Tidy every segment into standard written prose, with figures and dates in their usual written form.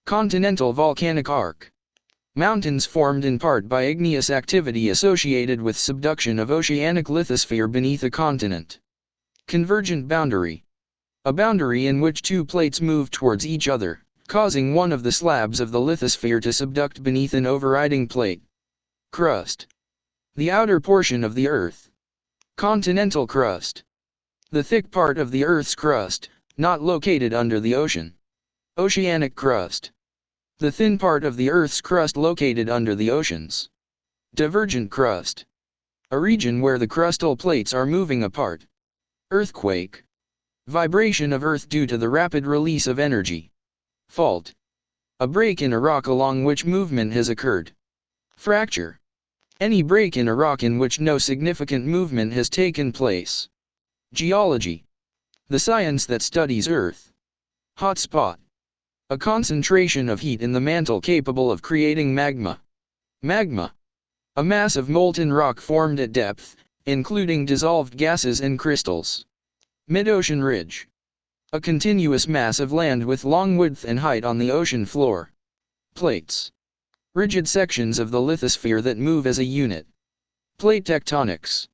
Continental volcanic arc. Mountains formed in part by igneous activity associated with subduction of oceanic lithosphere beneath a continent. Convergent boundary. A boundary in which two plates move towards each other, causing one of the slabs of the lithosphere to subduct beneath an overriding plate. Crust. The outer portion of the Earth. Continental crust. The thick part of the Earth's crust, not located under the ocean. Oceanic crust. The thin part of the Earth's crust located under the oceans. Divergent crust. A region where the crustal plates are moving apart. Earthquake. Vibration of Earth due to the rapid release of energy. Fault. A break in a rock along which movement has occurred. Fracture. Any break in a rock in which no significant movement has taken place. Geology. The science that studies Earth. Hotspot. A concentration of heat in the mantle capable of creating magma. Magma. A mass of molten rock formed at depth, including dissolved gases and crystals. Mid-ocean ridge. A continuous mass of land with long width and height on the ocean floor. Plates. Rigid sections of the lithosphere that move as a unit. Plate tectonics.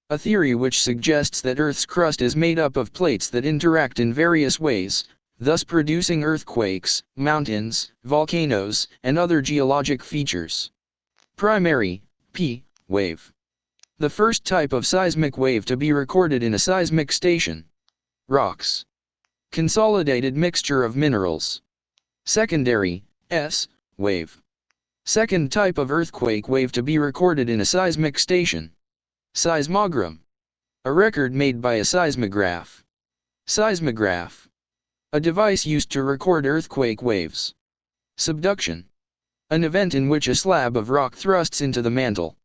A theory which suggests that Earth's crust is made up of plates that interact in various ways, thus producing earthquakes, mountains, volcanoes, and other geologic features. Primary, P, wave. The first type of seismic wave to be recorded in a seismic station. Rocks. Consolidated mixture of minerals. Secondary, S, wave. Second type of earthquake wave to be recorded in a seismic station. Seismogram. A record made by a seismograph. Seismograph. A device used to record earthquake waves. Subduction. An event in which a slab of rock thrusts into the mantle.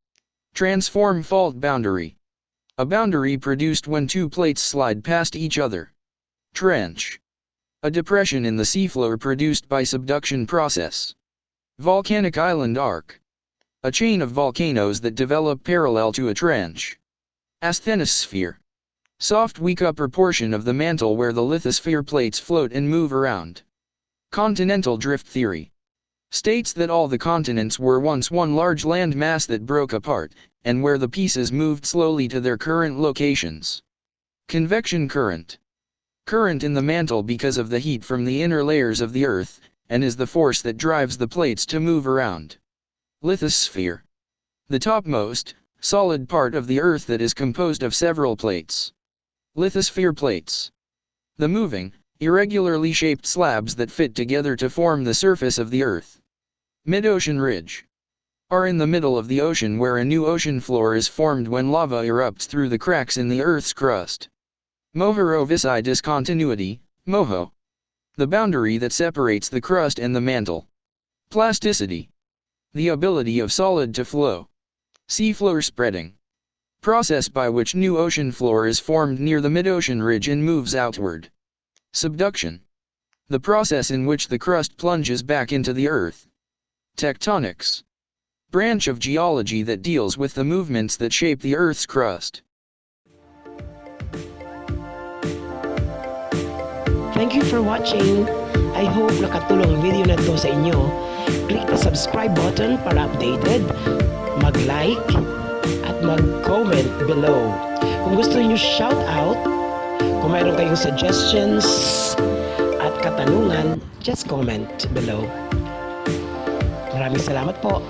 Transform fault boundary. A boundary produced when two plates slide past each other. Trench. A depression in the seafloor produced by subduction process. Volcanic island arc. A chain of volcanoes that develop parallel to a trench. Asthenosphere. Soft weak upper portion of the mantle where the lithosphere plates float and move around. Continental drift theory. States that all the continents were once one large land mass that broke apart, and where the pieces moved slowly to their current locations. Convection current. Current in the mantle because of the heat from the inner layers of the Earth, and is the force that drives the plates to move around. Lithosphere. The topmost, solid part of the Earth that is composed of several plates. Lithosphere plates. The moving, irregularly shaped slabs that fit together to form the surface of the Earth. Mid-ocean ridge. Are in the middle of the ocean where a new ocean floor is formed when lava erupts through the cracks in the Earth's crust. Mohorovicii discontinuity, MOHO. The boundary that separates the crust and the mantle. Plasticity. The ability of solid to flow. Seafloor spreading. Process by which new ocean floor is formed near the mid-ocean ridge and moves outward. Subduction. The process in which the crust plunges back into the Earth. Tectonics. Branch of geology that deals with the movements that shape the Earth's crust. Thank you for watching. I hope nakatulong ang video na to sa inyo. Click the subscribe button para updated, mag-like, at mag-comment below. Kung gusto niyo shout out, kung mayroon kayong suggestions at katanungan, just comment below. Maraming salamat po.